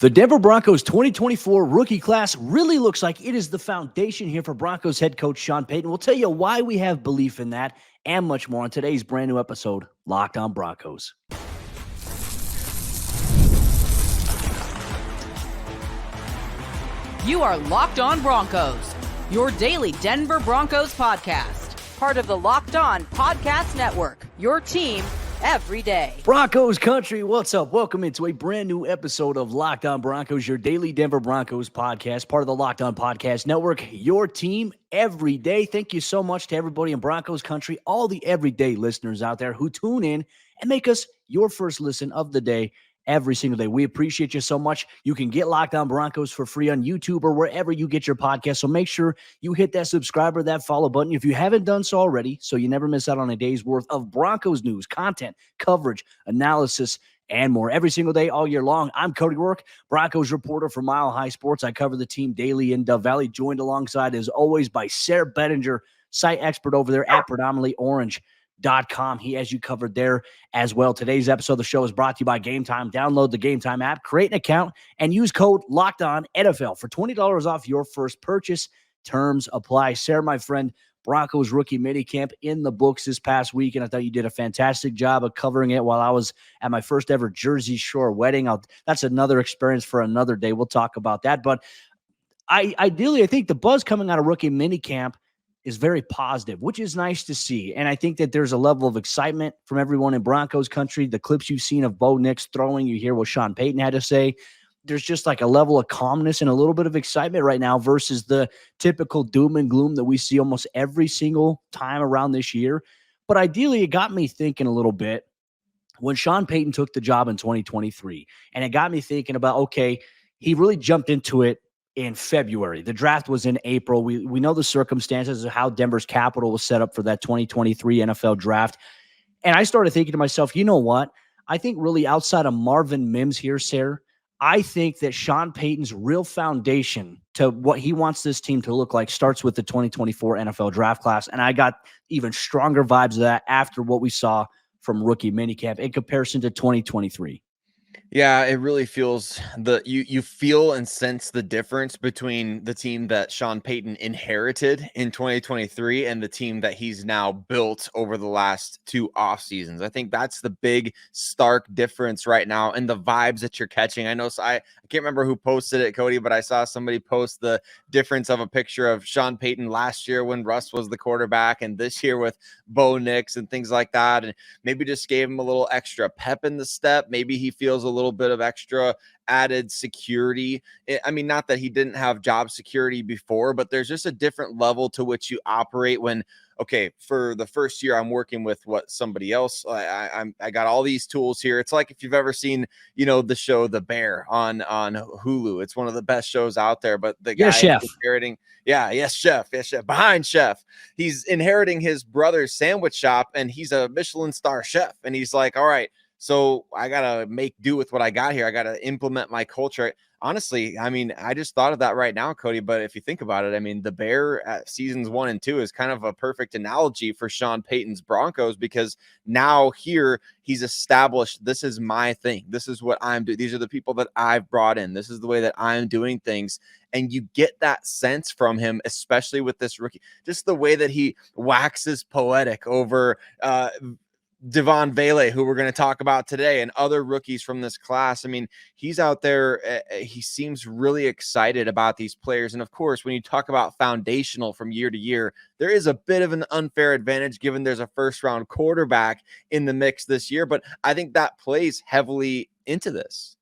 The Denver Broncos 2024 rookie class really looks like it is the foundation here for Broncos head coach Sean Payton. We'll tell you why we have belief in that and much more on today's brand new episode, Locked On Broncos. You are Locked On Broncos, your daily Denver Broncos podcast. Part of the Locked On Podcast Network, your team every day. Broncos Country, what's up? Welcome into a brand new episode of Locked On Broncos, your daily Denver Broncos podcast, part of the Locked On Podcast Network, your team every day. Thank you so much to everybody in Broncos Country, all the everyday listeners out there who tune in and make us your first listen of the day every single day. We appreciate you so much. You can get Locked On Broncos for free on YouTube or wherever you get your podcast. So make sure you hit that subscribe or that follow button if you haven't done so already, so you never miss out on a day's worth of Broncos news, content, coverage, analysis, and more every single day all year long. I'm Cody Roark, Broncos reporter for Mile High Sports. I cover the team daily in Vele, joined alongside, as always, by Sayre Bedinger, site expert over there at predominantlyorange.com. He has you covered there as well. Today's episode of the show is brought to you by Game Time. Download the Game Time app, create an account, and use code LOCKEDONNFL for $20 off your first purchase. Terms apply. Sayre, my friend, Broncos rookie minicamp in the books this past week, and I thought you did a fantastic job of covering it while I was at my first ever Jersey Shore wedding. That's another experience for another day. We'll talk about that. But I think the buzz coming out of rookie minicamp is very positive, which is nice to see. And I think that there's a level of excitement from everyone in Broncos country. The clips you've seen of Bo Nix throwing, you hear what Sean Payton had to say. There's just like a level of calmness and a little bit of excitement right now versus the typical doom and gloom that we see almost every single time around this year. But ideally, it got me thinking a little bit when Sean Payton took the job in 2023. And it got me thinking about, okay, he really jumped into it in February. The draft was in April. We know the circumstances of how Denver's capital was set up for that 2023 NFL draft. And I started thinking to myself, you know what? I think really outside of Marvin Mims here, Sayre, I think that Sean Payton's real foundation to what he wants this team to look like starts with the 2024 NFL draft class. And I got even stronger vibes of that after what we saw from rookie minicamp in comparison to 2023. Yeah, it really feels you feel and sense the difference between the team that Sean Payton inherited in 2023 and the team that he's now built over the last two off seasons. I think that's the big stark difference right now and the vibes that you're catching. I know I can't remember who posted it, Cody, but I saw somebody post the difference of a picture of Sean Payton last year when Russ was the quarterback and this year with Bo Nix and things like that. And maybe just gave him a little extra pep in the step. Maybe he feels a little bit of extra added security. I mean, not that he didn't have job security before, but there's just a different level to which you operate when, okay, for the first year I'm working with somebody else. I got all these tools here. It's like if you've ever seen, the show The Bear on Hulu. It's one of the best shows out there. But the guy inheriting, chef, behind chef. He's inheriting his brother's sandwich shop, and he's a Michelin star chef. And he's like, all right, so I got to make do with what I got here. I got to implement my culture. Honestly, I mean, I just thought of that right now, Cody. But if you think about it, I mean, the Bear at seasons 1 and 2 is kind of a perfect analogy for Sean Payton's Broncos, because now here he's established, this is my thing. This is what I'm doing. These are the people that I've brought in. This is the way that I'm doing things. And you get that sense from him, especially with this rookie, just the way that he waxes poetic over Devaughn, Vele, who we're going to talk about today, and other rookies from this class. I mean, he's out there. He seems really excited about these players. And of course, when you talk about foundational from year to year, there is a bit of an unfair advantage given there's a first-round quarterback in the mix this year. But I think that plays heavily into this.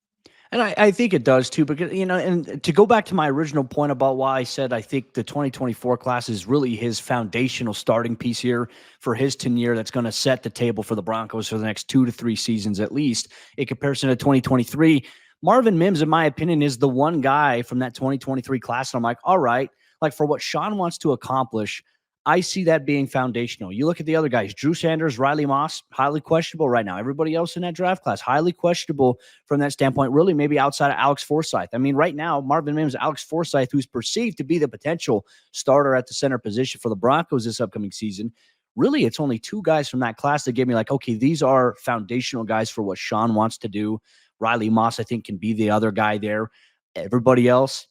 And I think it does too, because, and to go back to my original point about why I said I think the 2024 class is really his foundational starting piece here for his tenure that's going to set the table for the Broncos for the next 2 to 3 seasons at least, in comparison to 2023. Marvin Mims, in my opinion, is the one guy from that 2023 class. And I'm like, all right, like for what Sean wants to accomplish, I see that being foundational. You look at the other guys, Drew Sanders, Riley Moss, highly questionable right now. Everybody else in that draft class, highly questionable from that standpoint, really maybe outside of Alex Forsyth. I mean, right now, Marvin Mims, Alex Forsyth, who's perceived to be the potential starter at the center position for the Broncos this upcoming season. Really, it's only 2 guys from that class that give me like, okay, these are foundational guys for what Sean wants to do. Riley Moss, I think, can be the other guy there. Everybody else,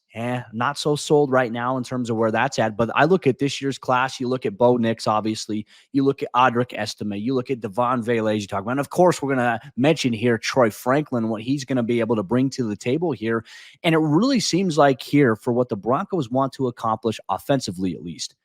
not so sold right now in terms of where that's at. But I look at this year's class. You look at Bo Nix, obviously. You look at Audric Estime. You look at Devaughn Vele, as you talk about. And, of course, we're going to mention here Troy Franklin, what he's going to be able to bring to the table here. And it really seems like here, for what the Broncos want to accomplish offensively at least,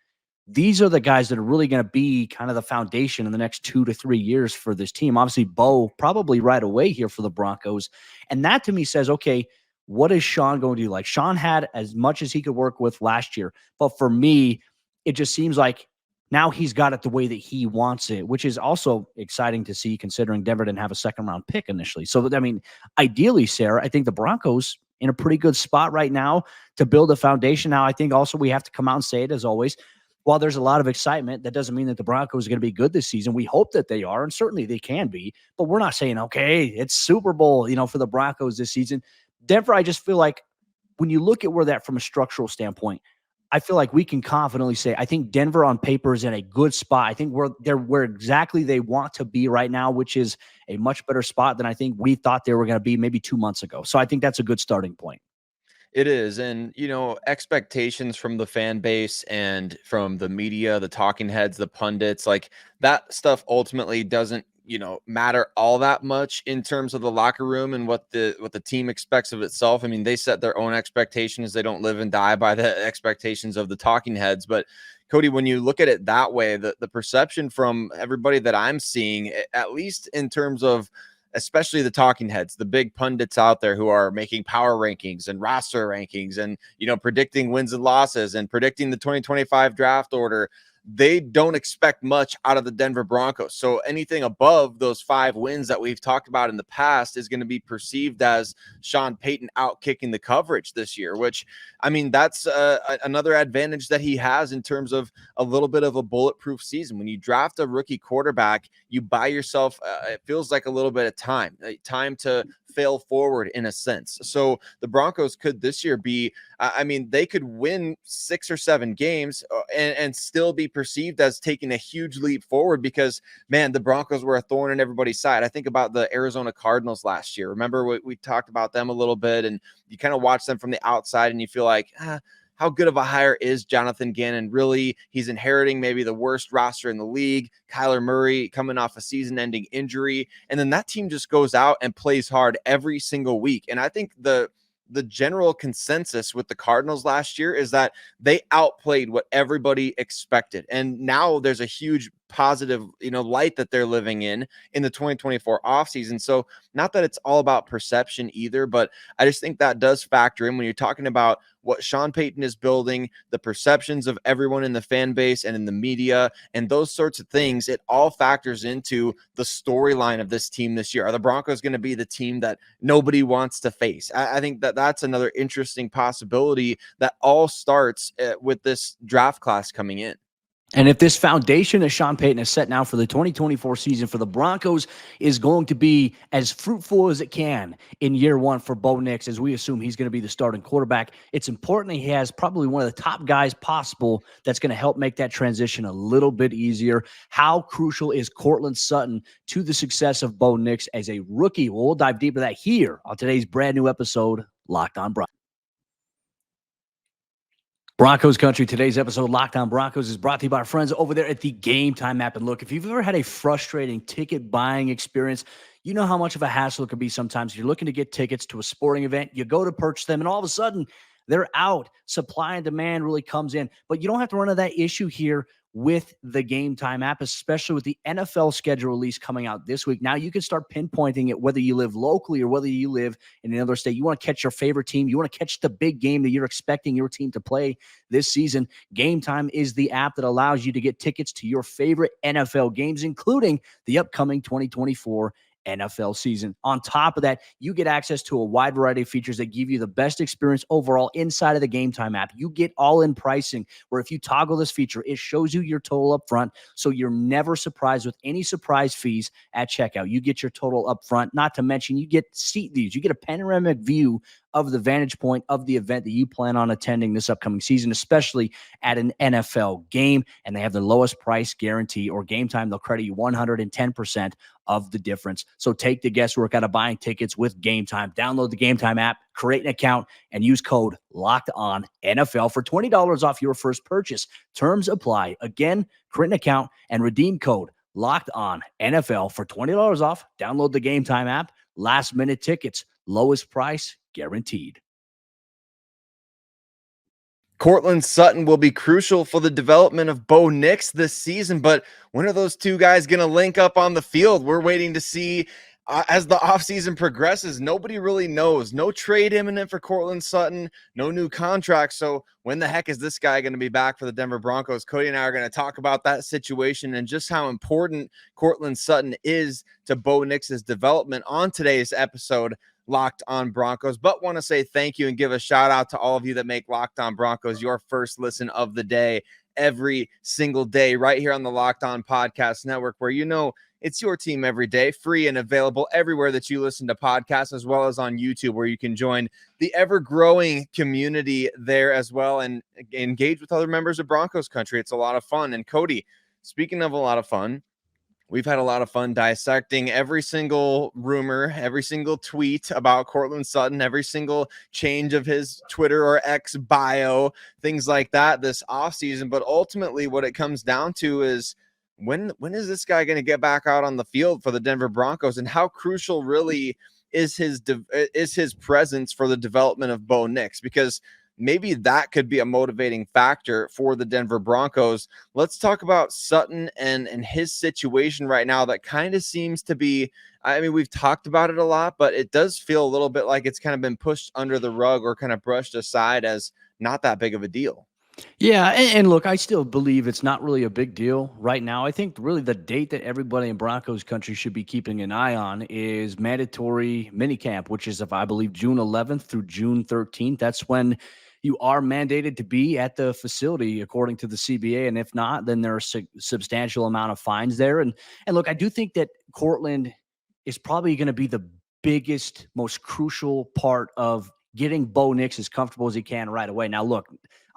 these are the guys that are really going to be kind of the foundation in the next 2 to 3 years for this team. Obviously, Bo probably right away here for the Broncos. And that to me says, okay, what is Sean going to do? Like, Sean had as much as he could work with last year. But for me, it just seems like now he's got it the way that he wants it, which is also exciting to see considering Denver didn't have a second-round pick initially. So, I mean, ideally, Sayre, I think the Broncos in a pretty good spot right now to build a foundation. Now, I think also we have to come out and say it as always. While there's a lot of excitement, that doesn't mean that the Broncos are going to be good this season. We hope that they are, and certainly they can be. But we're not saying, okay, it's Super Bowl, for the Broncos this season. Denver, I just feel like when you look at where that from a structural standpoint, I feel like we can confidently say I think Denver on paper is in a good spot. I think they're where exactly they want to be right now, which is a much better spot than I think we thought they were going to be maybe 2 months ago. So I think that's a good starting point. It is. And, expectations from the fan base and from the media, the talking heads, the pundits, like that stuff ultimately doesn't, matter all that much in terms of the locker room and what the team expects of itself. I mean, they set their own expectations. They don't live and die by the expectations of the talking heads. But Cody, when you look at it that way, the perception from everybody that I'm seeing, at least in terms of especially the talking heads, the big pundits out there who are making power rankings and roster rankings and, predicting wins and losses and predicting the 2025 draft order, they don't expect much out of the Denver Broncos. So anything above those 5 wins that we've talked about in the past is going to be perceived as Sean Payton out kicking the coverage this year, which, I mean, that's another advantage that he has in terms of a little bit of a bulletproof season. When you draft a rookie quarterback, you buy yourself, it feels like a little bit of time to fail forward in a sense. So the Broncos could this year be, they could win 6 or 7 games and still be perceived as taking a huge leap forward because, man, the Broncos were a thorn in everybody's side. I think about the Arizona Cardinals last year. Remember we talked about them a little bit, and you kind of watch them from the outside and you feel like, how good of a hire is Jonathan Gannon? Really, he's inheriting maybe the worst roster in the league. Kyler Murray coming off a season-ending injury. And then that team just goes out and plays hard every single week. And I think the general consensus with the Cardinals last year is that they outplayed what everybody expected. And now there's a huge positive, light that they're living in the 2024 offseason. So not that it's all about perception either, but I just think that does factor in when you're talking about what Sean Payton is building, the perceptions of everyone in the fan base and in the media, and those sorts of things. It all factors into the storyline of this team this year. Are the Broncos going to be the team that nobody wants to face? I think that's another interesting possibility that all starts with this draft class coming in. And if this foundation that Sean Payton has set now for the 2024 season for the Broncos is going to be as fruitful as it can in year 1 for Bo Nix, as we assume he's going to be the starting quarterback, it's important that he has probably one of the top guys possible that's going to help make that transition a little bit easier. How crucial is Courtland Sutton to the success of Bo Nix as a rookie? We'll dive deep into that here on today's brand new episode, Locked On Broncos. Broncos Country, today's episode, Locked On Broncos, is brought to you by our friends over there at the Game Time app. And look, if you've ever had a frustrating ticket buying experience, you know how much of a hassle it can be sometimes. You're looking to get tickets to a sporting event, you go to purchase them, and all of a sudden, they're out. Supply and demand really comes in. But you don't have to run into that issue here with the Game Time app, especially with the NFL schedule release coming out this week. Now you can start pinpointing it, whether you live locally or whether you live in another state. You want to catch your favorite team. You want to catch the big game that you're expecting your team to play this season. Game Time is the app that allows you to get tickets to your favorite NFL games, including the upcoming 2024 NFL season. On top of that, you get access to a wide variety of features that give you the best experience overall inside of the Game Time app. You get all-in pricing, where if you toggle this feature, it shows you your total up front, so you're never surprised with any surprise fees at checkout. You get your total up front, not to mention you get seat views. You get a panoramic view of the vantage point of the event that you plan on attending this upcoming season, especially at an NFL game. And they have the lowest price guarantee or game time. They'll credit you 110% of the difference. So take the guesswork out of buying tickets with Game Time. Download the Game Time app, create an account, and use code LOCKEDONNFL for $20 off your first purchase. Terms apply. Again, create an account and redeem code LOCKEDONNFL for $20 off. Download the Game Time app. Last minute tickets, lowest price guaranteed. Courtland Sutton will be crucial for the development of Bo Nix this season, but when are those two guys going to link up on the field? We're waiting to see as the offseason progresses. Nobody really knows. No trade imminent for Courtland Sutton, no new contract. So when the heck is this guy going to be back for the Denver Broncos? Cody and I are going to talk about that situation and just how important Courtland Sutton is to Bo Nix's development on today's episode Locked On Broncos, but want to say thank you and give a shout out to all of you that make Locked On Broncos your first listen of the day every single day right here on the Locked On Podcast Network, where you know it's your team every day, free and available everywhere that you listen to podcasts, as well as on YouTube, where you can join the ever-growing community there as well and engage with other members of Broncos Country. It's a lot of fun. And Cody, speaking of a lot of fun, we've had a lot of fun dissecting every single rumor, every single tweet about Courtland Sutton, every single change of his Twitter or X bio, things like that this offseason. But ultimately, what it comes down to is when is this guy going to get back out on the field for the Denver Broncos, and how crucial really is his presence for the development of Bo Nix? Because maybe that could be a motivating factor for the Denver Broncos. Let's talk about Sutton and his situation right now that kind of seems to be, I mean, we've talked about it a lot, but it does feel a little bit like it's kind of been pushed under the rug or kind of brushed aside as not that big of a deal. Yeah, and look, I still believe it's not really a big deal right now. I think really the date that everybody in Broncos country should be keeping an eye on is mandatory minicamp, which is, if I believe, June 11th through June 13th. That's when you are mandated to be at the facility according to the CBA, and if not, then there's a substantial amount of fines there. And look, I do think that Courtland is probably going to be the biggest, most crucial part of getting Bo Nix as comfortable as he can right away. Now, look,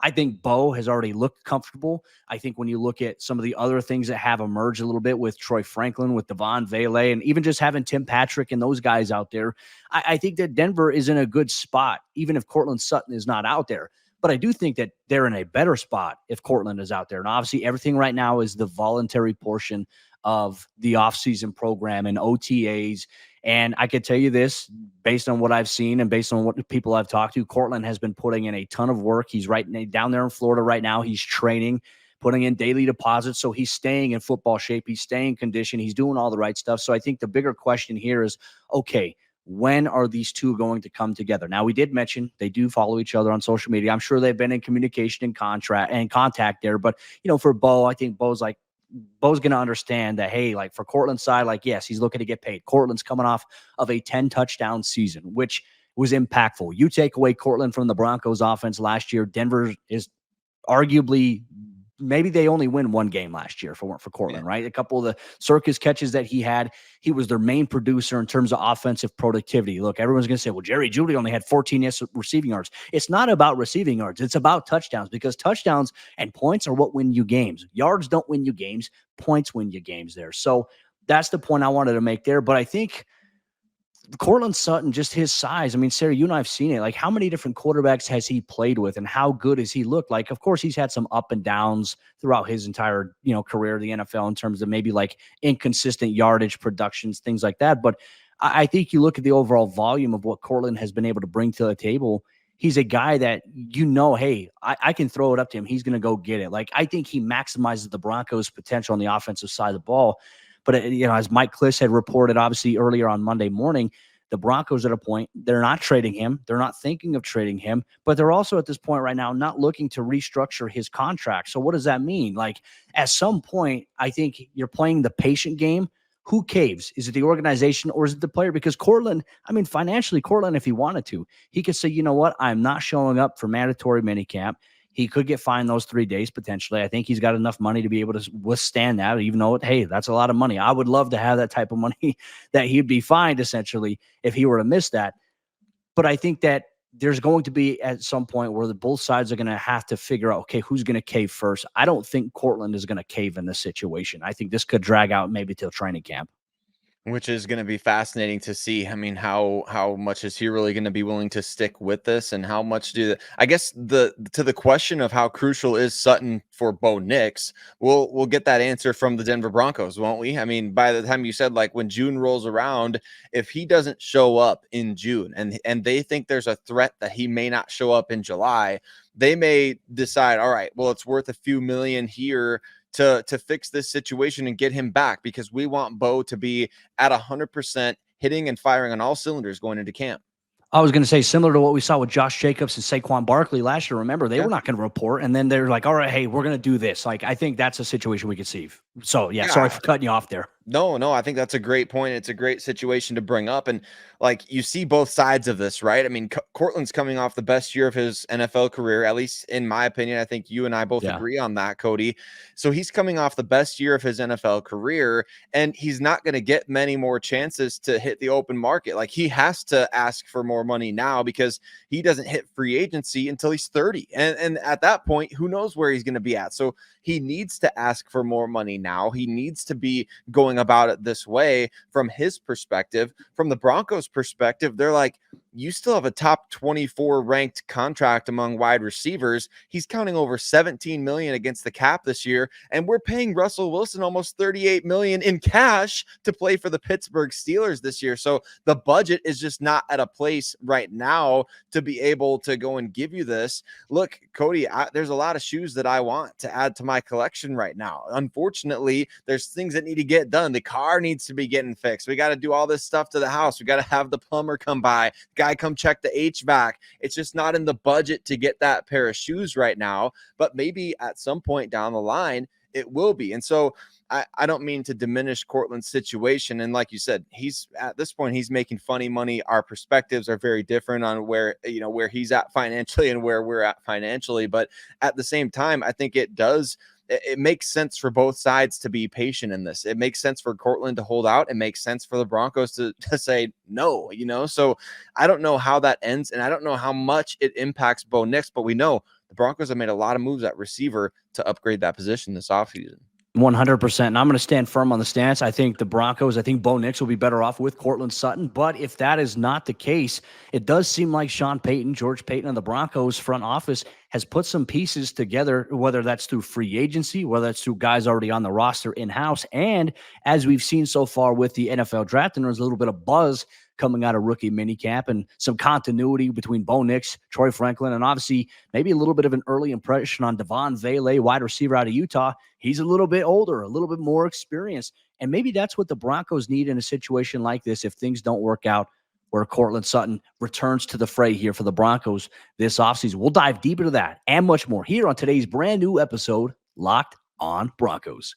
I think Bo has already looked comfortable. I think when you look at some of the other things that have emerged a little bit with Troy Franklin, with Devaughn, Vele, and even just having Tim Patrick and those guys out there, I think that Denver is in a good spot, even if Courtland Sutton is not out there. But I do think that they're in a better spot if Courtland is out there. And obviously everything right now is the voluntary portion of the offseason program and OTAs. And I could tell you this, based on what I've seen and based on what people I've talked to, Courtland has been putting in a ton of work. He's right down there in Florida right now. He's training, putting in daily deposits. So he's staying in football shape. He's staying in condition. He's doing all the right stuff. So I think the bigger question here is, okay, when are these two going to come together? Now, we did mention they do follow each other on social media. I'm sure they've been in communication and contact there. But, you know, for Bo, I think Bo's going to understand that, hey, like for Courtland's side, like, yes, he's looking to get paid. Courtland's coming off of a 10-touchdown season, which was impactful. You take away Courtland from the Broncos offense last year, Denver is arguably, maybe they only win one game last year for Courtland, right? A couple of the circus catches that he had, he was their main producer in terms of offensive productivity. Look, everyone's going to say, well, Jerry Jeudy only had 14 receiving yards. It's not about receiving yards. It's about touchdowns, because touchdowns and points are what win you games. Yards don't win you games. Points win you games there. So that's the point I wanted to make there. But I think Courtland Sutton, just his size. I mean, Sayre, you and I have seen it. Like, how many different quarterbacks has he played with, and how good has he looked? Like, of course, he's had some up and downs throughout his entire, career in the NFL in terms of maybe like inconsistent yardage productions, things like that. But I think you look at the overall volume of what Courtland has been able to bring to the table. He's a guy that, hey, I can throw it up to him. He's going to go get it. Like, I think he maximizes the Broncos' potential on the offensive side of the ball. But, as Mike Kliss had reported, obviously, earlier on Monday morning, the Broncos at a point, they're not trading him. They're not thinking of trading him. But they're also at this point right now not looking to restructure his contract. So what does that mean? Like, at some point, I think you're playing the patient game. Who caves? Is it the organization or is it the player? Because Courtland, I mean, financially, Courtland, if he wanted to, he could say, you know what? I'm not showing up for mandatory minicamp. He could get fined those 3 days potentially. I think he's got enough money to be able to withstand that, even though, hey, that's a lot of money. I would love to have that type of money that he'd be fined essentially if he were to miss that. But I think that there's going to be at some point where both sides are going to have to figure out, okay, who's going to cave first. I don't think Courtland is going to cave in this situation. I think this could drag out maybe till training camp. Which is gonna be fascinating to see. I mean, how much is he really gonna be willing to stick with this, and how much I guess the question of how crucial is Sutton for Bo Nix, we'll get that answer from the Denver Broncos, won't we? I mean, by the time you said, like, when June rolls around, if he doesn't show up in June and they think there's a threat that he may not show up in July, they may decide, all right, well, it's worth a few million here to fix this situation and get him back, because we want Bo to be at 100% hitting and firing on all cylinders going into camp. I was going to say, similar to what we saw with Josh Jacobs and Saquon Barkley last year. Remember, they were not going to report, and then they're like, all right, hey, we're going to do this. Like, I think that's a situation we could see. So, yeah, sorry for cutting you off there. No, I think that's a great point. It's a great situation to bring up. And like, you see both sides of this, right? I mean, Courtland's coming off the best year of his NFL career, at least in my opinion. I think you and I both agree on that, Cody. So he's coming off the best year of his NFL career, and he's not going to get many more chances to hit the open market. Like, he has to ask for more money now, because he doesn't hit free agency until he's 30. And at that point, who knows where he's going to be at. So he needs to ask for more money now. He needs to be going about it this way from his perspective. From the Broncos perspective, they're like, you still have a top 24 ranked contract among wide receivers. He's counting over 17 million against the cap this year, and we're paying Russell Wilson almost 38 million in cash to play for the Pittsburgh Steelers this year. So the budget is just not at a place right now to be able to go and give you this. Look, Cody, there's a lot of shoes that I want to add to my collection right now. Unfortunately, there's things that need to get done. The car needs to be getting fixed. We got to do all this stuff to the house. We got to have the plumber come by, guy come check the HVAC. It's just not in the budget to get that pair of shoes right now, but maybe at some point down the line it will be. And so I don't mean to diminish Courtland's situation. And like you said, he's at this point, he's making funny money. Our perspectives are very different on where he's at financially and where we're at financially. But at the same time, I think it makes sense for both sides to be patient in this. It makes sense for Courtland to hold out. It makes sense for the Broncos to say no, So I don't know how that ends, and I don't know how much it impacts Bo Nix, but we know the Broncos have made a lot of moves at receiver to upgrade that position this offseason. 100%. And I'm going to stand firm on the stance. I think the Broncos, I think Bo Nix will be better off with Courtland Sutton. But if that is not the case, it does seem like Sean Payton, George Payton, and the Broncos front office has put some pieces together, whether that's through free agency, whether that's through guys already on the roster in-house. And as we've seen so far with the NFL draft, and there's a little bit of buzz coming out of rookie minicamp and some continuity between Bo Nix, Troy Franklin, and obviously maybe a little bit of an early impression on Devaughn, Vele, wide receiver out of Utah. He's a little bit older, a little bit more experienced. And maybe that's what the Broncos need in a situation like this if things don't work out, where Courtland Sutton returns to the fray here for the Broncos this offseason. We'll dive deep into that and much more here on today's brand new episode, Locked On Broncos.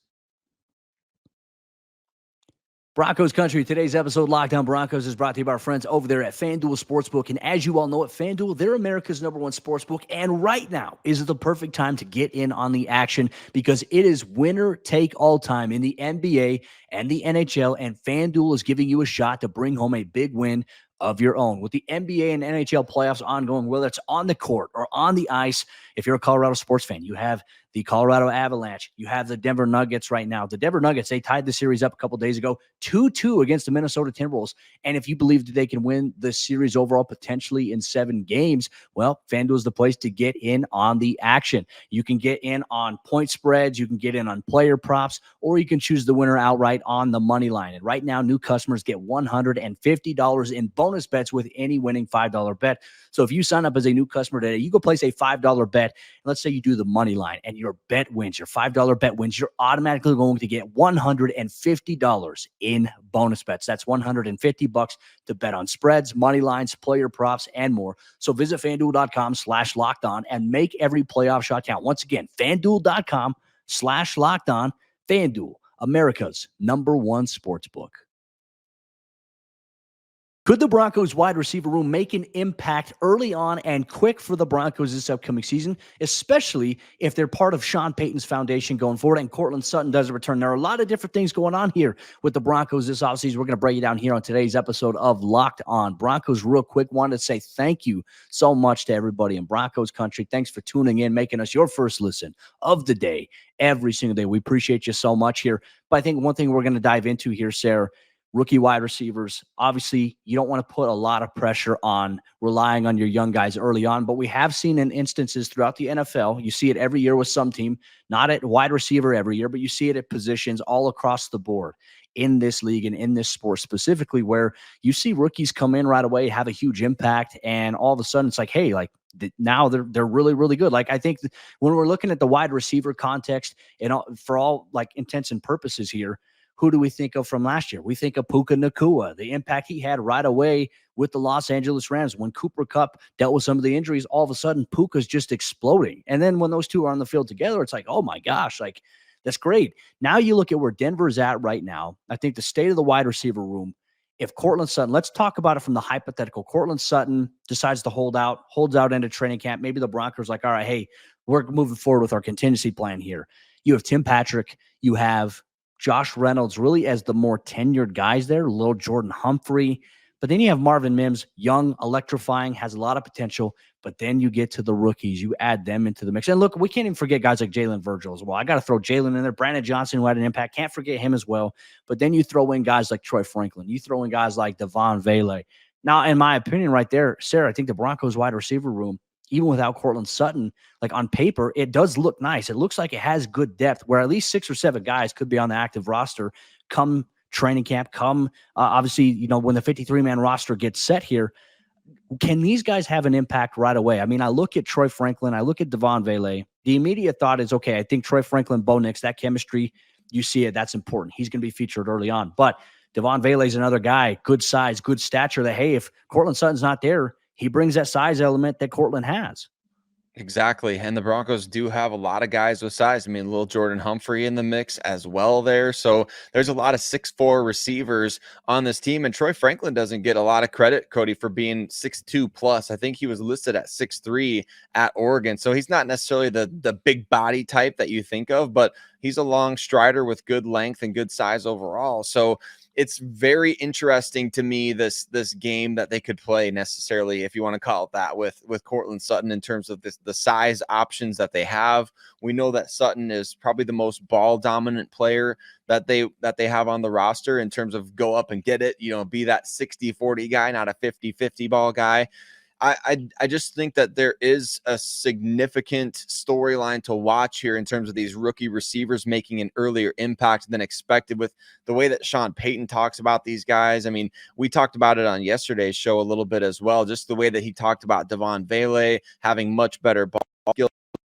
Broncos Country, today's episode, Locked On Broncos, is brought to you by our friends over there at FanDuel Sportsbook. And as you all know, at FanDuel, they're America's #1 sportsbook. And right now is the perfect time to get in on the action, because it is winner take all time in the NBA and the NHL. And FanDuel is giving you a shot to bring home a big win of your own. With the NBA and NHL playoffs ongoing, whether it's on the court or on the ice, if you're a Colorado sports fan, you have the Colorado Avalanche, you have the Denver Nuggets right now. The Denver Nuggets, they tied the series up a couple days ago, 2-2 against the Minnesota Timberwolves. And if you believe that they can win the series overall potentially in 7 games, well, FanDuel is the place to get in on the action. You can get in on point spreads, you can get in on player props, or you can choose the winner outright on the money line. And right now, new customers get $150 in bonus bets with any winning $5 bet. So if you sign up as a new customer today, you go place a $5 bet. And let's say you do the money line and your bet wins, your $5 bet wins, you're automatically going to get $150 in bonus bets. That's $150 to bet on spreads, money lines, player props, and more. So visit FanDuel.com/lockedon and make every playoff shot count. Once again, FanDuel.com/lockedon. FanDuel, America's #1 sportsbook. Could the Broncos wide receiver room make an impact early on and quick for the Broncos this upcoming season, especially if they're part of Sean Payton's foundation going forward and Courtland Sutton doesn't return? There are a lot of different things going on here with the Broncos this offseason. We're going to break it down here on today's episode of Locked On Broncos. Real quick, wanted to say thank you so much to everybody in Broncos Country. Thanks for tuning in, making us your first listen of the day every single day. We appreciate you so much here. But I think one thing we're going to dive into here, Sayre, rookie wide receivers. Obviously, you don't want to put a lot of pressure on relying on your young guys early on, but we have seen in instances throughout the NFL, you see it every year with some team, not at wide receiver every year, but you see it at positions all across the board in this league and in this sport specifically, where you see rookies come in right away, have a huge impact, and all of a sudden it's like, hey, like now they're really, really good. Like I think when we're looking at the wide receiver context and for all like intents and purposes here, who do we think of from last year? We think of Puka Nacua, the impact he had right away with the Los Angeles Rams. When Cooper Kupp dealt with some of the injuries, all of a sudden Puka's just exploding. And then when those two are on the field together, it's like, oh my gosh, like that's great. Now you look at where Denver's at right now. I think the state of the wide receiver room, if Courtland Sutton, let's talk about it from the hypothetical. Courtland Sutton decides to holds out into training camp. Maybe the Broncos are like, all right, hey, we're moving forward with our contingency plan here. You have Tim Patrick, you have Josh Reynolds really as the more tenured guys there, little Jordan Humphrey. But then you have Marvin Mims, young, electrifying, has a lot of potential. But then you get to the rookies. You add them into the mix. And look, we can't even forget guys like Jalen Virgil as well. I got to throw Jalen in there. Brandon Johnson, who had an impact. Can't forget him as well. But then you throw in guys like Troy Franklin. You throw in guys like Devaughn, Vele. Now, in my opinion right there, Sayre, I think the Broncos wide receiver room, even without Courtland Sutton, like on paper, it does look nice. It looks like it has good depth where at least 6 or 7 guys could be on the active roster come training camp, obviously, you know, when the 53-man roster gets set here. Can these guys have an impact right away? I mean, I look at Troy Franklin, I look at Devaughn Vele. The immediate thought is, okay, I think Troy Franklin, Bo Nix, that chemistry, you see it, that's important. He's going to be featured early on. But Devaughn Vele is another guy, good size, good stature, that, hey, if Courtland Sutton's not there, he brings that size element that Courtland has. Exactly. And the Broncos do have a lot of guys with size. I mean, little Jordan Humphrey in the mix as well there. So there's a lot of 6'4" receivers on this team. And Troy Franklin doesn't get a lot of credit, Cody, for being 6'2 plus. I think he was listed at 6'3 at Oregon. So he's not necessarily the big body type that you think of, but he's a long strider with good length and good size overall. So it's very interesting to me, this game that they could play necessarily, if you want to call it that, with Courtland Sutton in terms of the size options that they have. We know that Sutton is probably the most ball dominant player that they have on the roster in terms of go up and get it, you know, be that 60-40 guy, not a 50-50 ball guy. I just think that there is a significant storyline to watch here in terms of these rookie receivers making an earlier impact than expected with the way that Sean Payton talks about these guys. I mean, we talked about it on yesterday's show a little bit as well, just the way that he talked about Devaughn Vele having much better ball skills.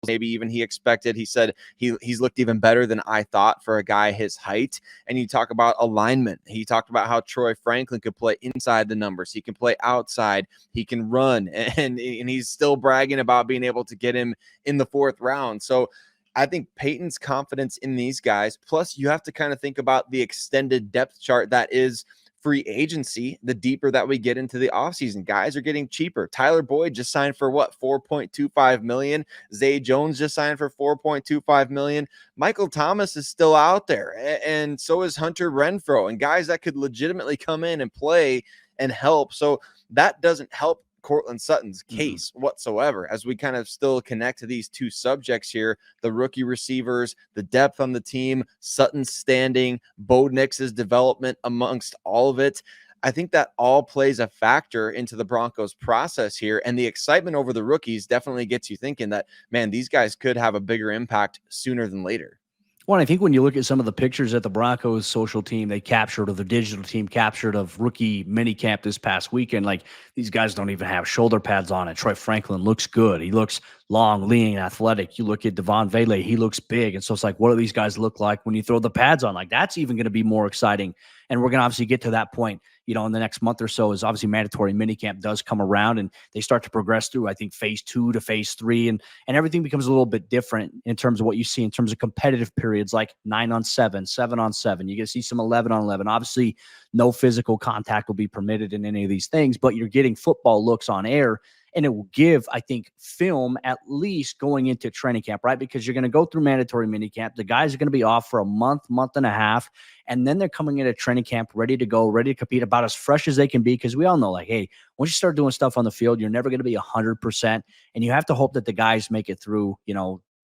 Maybe even he expected. He said he's looked even better than I thought for a guy his height. And you talk about alignment. He talked about how Troy Franklin could play inside the numbers. He can play outside. He can run. And he's still bragging about being able to get him in the 4th round. So I think Payton's confidence in these guys, plus you have to kind of think about the extended depth chart that is free agency. The deeper that we get into the offseason, guys are getting cheaper. Tyler Boyd just signed for what, $4.25 million. Zay Jones just signed for $4.25 million. Michael Thomas is still out there, and so is Hunter Renfrow, and guys that could legitimately come in and play and help. So that doesn't help Courtland Sutton's case whatsoever, as we kind of still connect to these two subjects here: the rookie receivers, the depth on the team, Sutton's standing, Bo Nix's development amongst all of it. I think that all plays a factor into the Broncos process here, and the excitement over the rookies definitely gets you thinking that, man, these guys could have a bigger impact sooner than later. Well, I think when you look at some of the pictures that the Broncos social team they captured, or the digital team captured of rookie minicamp this past weekend, like these guys don't even have shoulder pads on it. Troy Franklin looks good. He looks long, lean, athletic. You look at Devaughn Vele, he looks big. And so it's like, what do these guys look like when you throw the pads on? Like that's even going to be more exciting. And we're going to obviously get to that point in the next month or so is obviously mandatory minicamp does come around and they start to progress through, I think, phase 2 to phase 3. And everything becomes a little bit different in terms of what you see in terms of competitive periods like 9-on-7, 7-on-7. You get to see some 11-on-11. Obviously, no physical contact will be permitted in any of these things, but you're getting football looks on air. And it will give, I think, film at least going into training camp, right? Because you're going to go through mandatory minicamp. The guys are going to be off for a month and a half. And then they're coming into training camp ready to go, ready to compete, about as fresh as they can be. Because we all know, like, hey, once you start doing stuff on the field, you're never going to be 100%. And you have to hope that the guys make it through,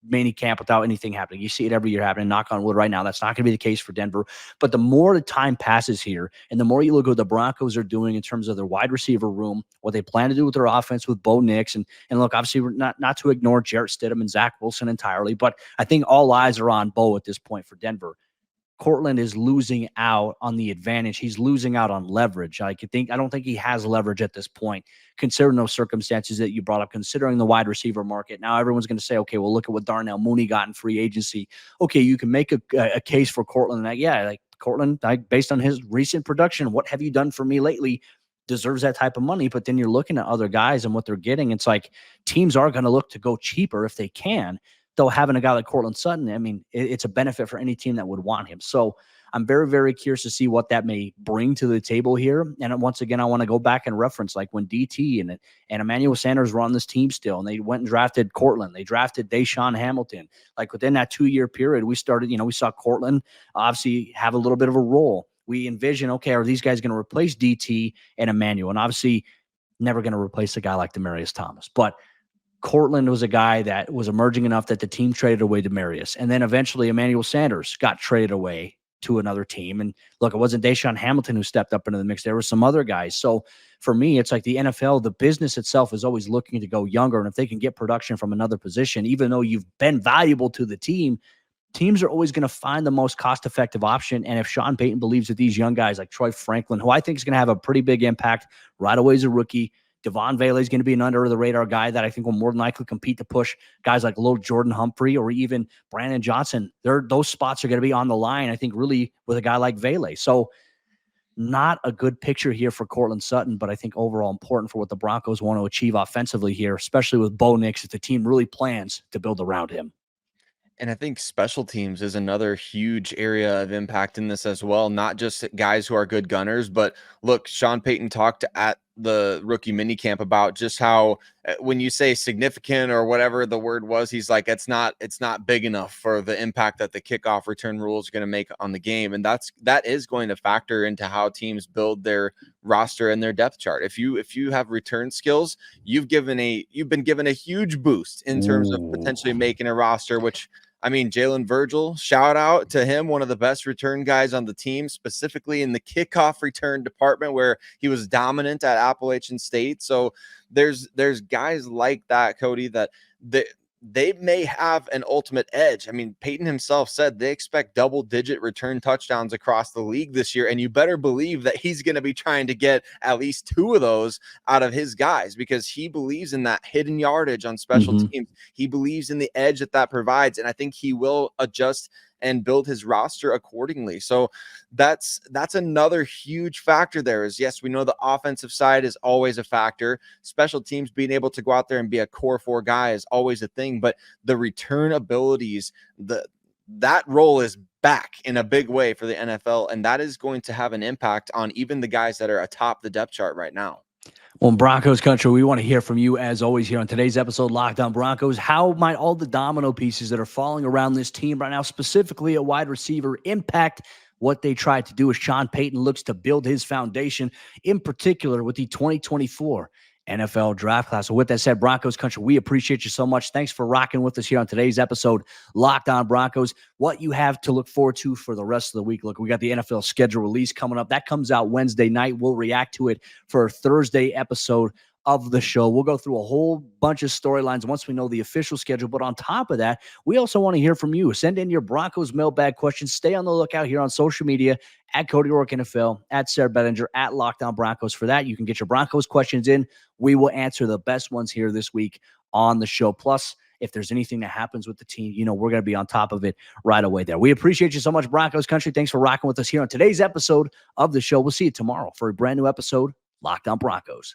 mini camp without anything happening. You see it every year happening. Knock on wood right now. That's not going to be the case for Denver. But the more the time passes here and the more you look at what the Broncos are doing in terms of their wide receiver room, what they plan to do with their offense with Bo Nix, and look, obviously we're not to ignore Jarrett Stidham and Zach Wilson entirely, but I think all eyes are on Bo at this point for Denver. Courtland is losing out on the advantage. He's losing out on leverage. I don't think he has leverage at this point, considering those circumstances that you brought up, considering the wide receiver market. Now everyone's going to say, okay, well, look at what Darnell Mooney got in free agency. Okay, you can make a case for Courtland. Like Courtland, based on his recent production, what have you done for me lately? Deserves that type of money. But then you're looking at other guys and what they're getting. It's like teams are going to look to go cheaper if they can. Though having a guy like Courtland Sutton, I mean, it's a benefit for any team that would want him. So I'm very, very curious to see what that may bring to the table here. And once again, I want to go back and reference like when DT and Emmanuel Sanders were on this team still, and they went and drafted Courtland. They drafted Deshaun Hamilton. Like within that 2-year period, we started, we saw Courtland obviously have a little bit of a role. We envision, okay, are these guys going to replace DT and Emmanuel? And obviously never going to replace a guy like Demaryius Thomas. But Courtland was a guy that was emerging enough that the team traded away Demaryius. And then eventually Emmanuel Sanders got traded away to another team. And look, it wasn't Deshaun Hamilton who stepped up into the mix. There were some other guys. So for me, it's like the NFL, the business itself is always looking to go younger. And if they can get production from another position, even though you've been valuable to the team, teams are always going to find the most cost-effective option. And if Sean Payton believes that these young guys like Troy Franklin, who I think is going to have a pretty big impact right away as a rookie, Devaughn Vele is going to be an under-the-radar guy that I think will more than likely compete to push guys like little Jordan Humphrey or even Brandon Johnson. Those spots are going to be on the line, I think, really with a guy like Vele. So not a good picture here for Courtland Sutton, but I think overall important for what the Broncos want to achieve offensively here, especially with Bo Nix, if the team really plans to build around him. And I think special teams is another huge area of impact in this as well. Not just guys who are good gunners, but look, Sean Payton talked at the rookie minicamp about just how when you say significant or whatever the word was, he's like, it's not big enough for the impact that the kickoff return rule is going to make on the game. And that is going to factor into how teams build their roster and their depth chart. If you have return skills, you've been given a huge boost in terms of potentially making a roster, which I mean, Jalen Virgil, shout out to him, one of the best return guys on the team, specifically in the kickoff return department where he was dominant at Appalachian State. So there's guys like that, Cody, that they may have an ultimate edge. I mean, Payton himself said they expect double-digit return touchdowns across the league this year, and you better believe that he's going to be trying to get at least 2 of those out of his guys because he believes in that hidden yardage on special teams. He believes in the edge that provides, and I think he will adjust and build his roster accordingly. So that's another huge factor there is, yes, we know the offensive side is always a factor. Special teams being able to go out there and be a core 4 guy is always a thing, but the return abilities, that role is back in a big way for the NFL, and that is going to have an impact on even the guys that are atop the depth chart right now. Well, in Broncos Country, we want to hear from you as always here on today's episode, Locked On Broncos. How might all the domino pieces that are falling around this team right now, specifically a wide receiver, impact what they tried to do as Sean Payton looks to build his foundation, in particular with the 2024 NFL draft class? So with that said, Broncos Country, we appreciate you so much. Thanks for rocking with us here on today's episode, Locked On Broncos. What you have to look forward to for the rest of the week. Look, we got the NFL schedule release coming up. That comes out Wednesday night. We'll react to it for a Thursday episode of the show. We'll go through a whole bunch of storylines once we know the official schedule. But on top of that, we also want to hear from you. Send in your Broncos mailbag questions. Stay on the lookout here on social media at Cody Roark NFL, at Sayre Bedinger, at Locked On Broncos. For that, you can get your Broncos questions in. We will answer the best ones here this week on the show. Plus, if there's anything that happens with the team, we're going to be on top of it right away there. We appreciate you so much, Broncos Country. Thanks for rocking with us here on today's episode of the show. We'll see you tomorrow for a brand new episode, Locked On Broncos.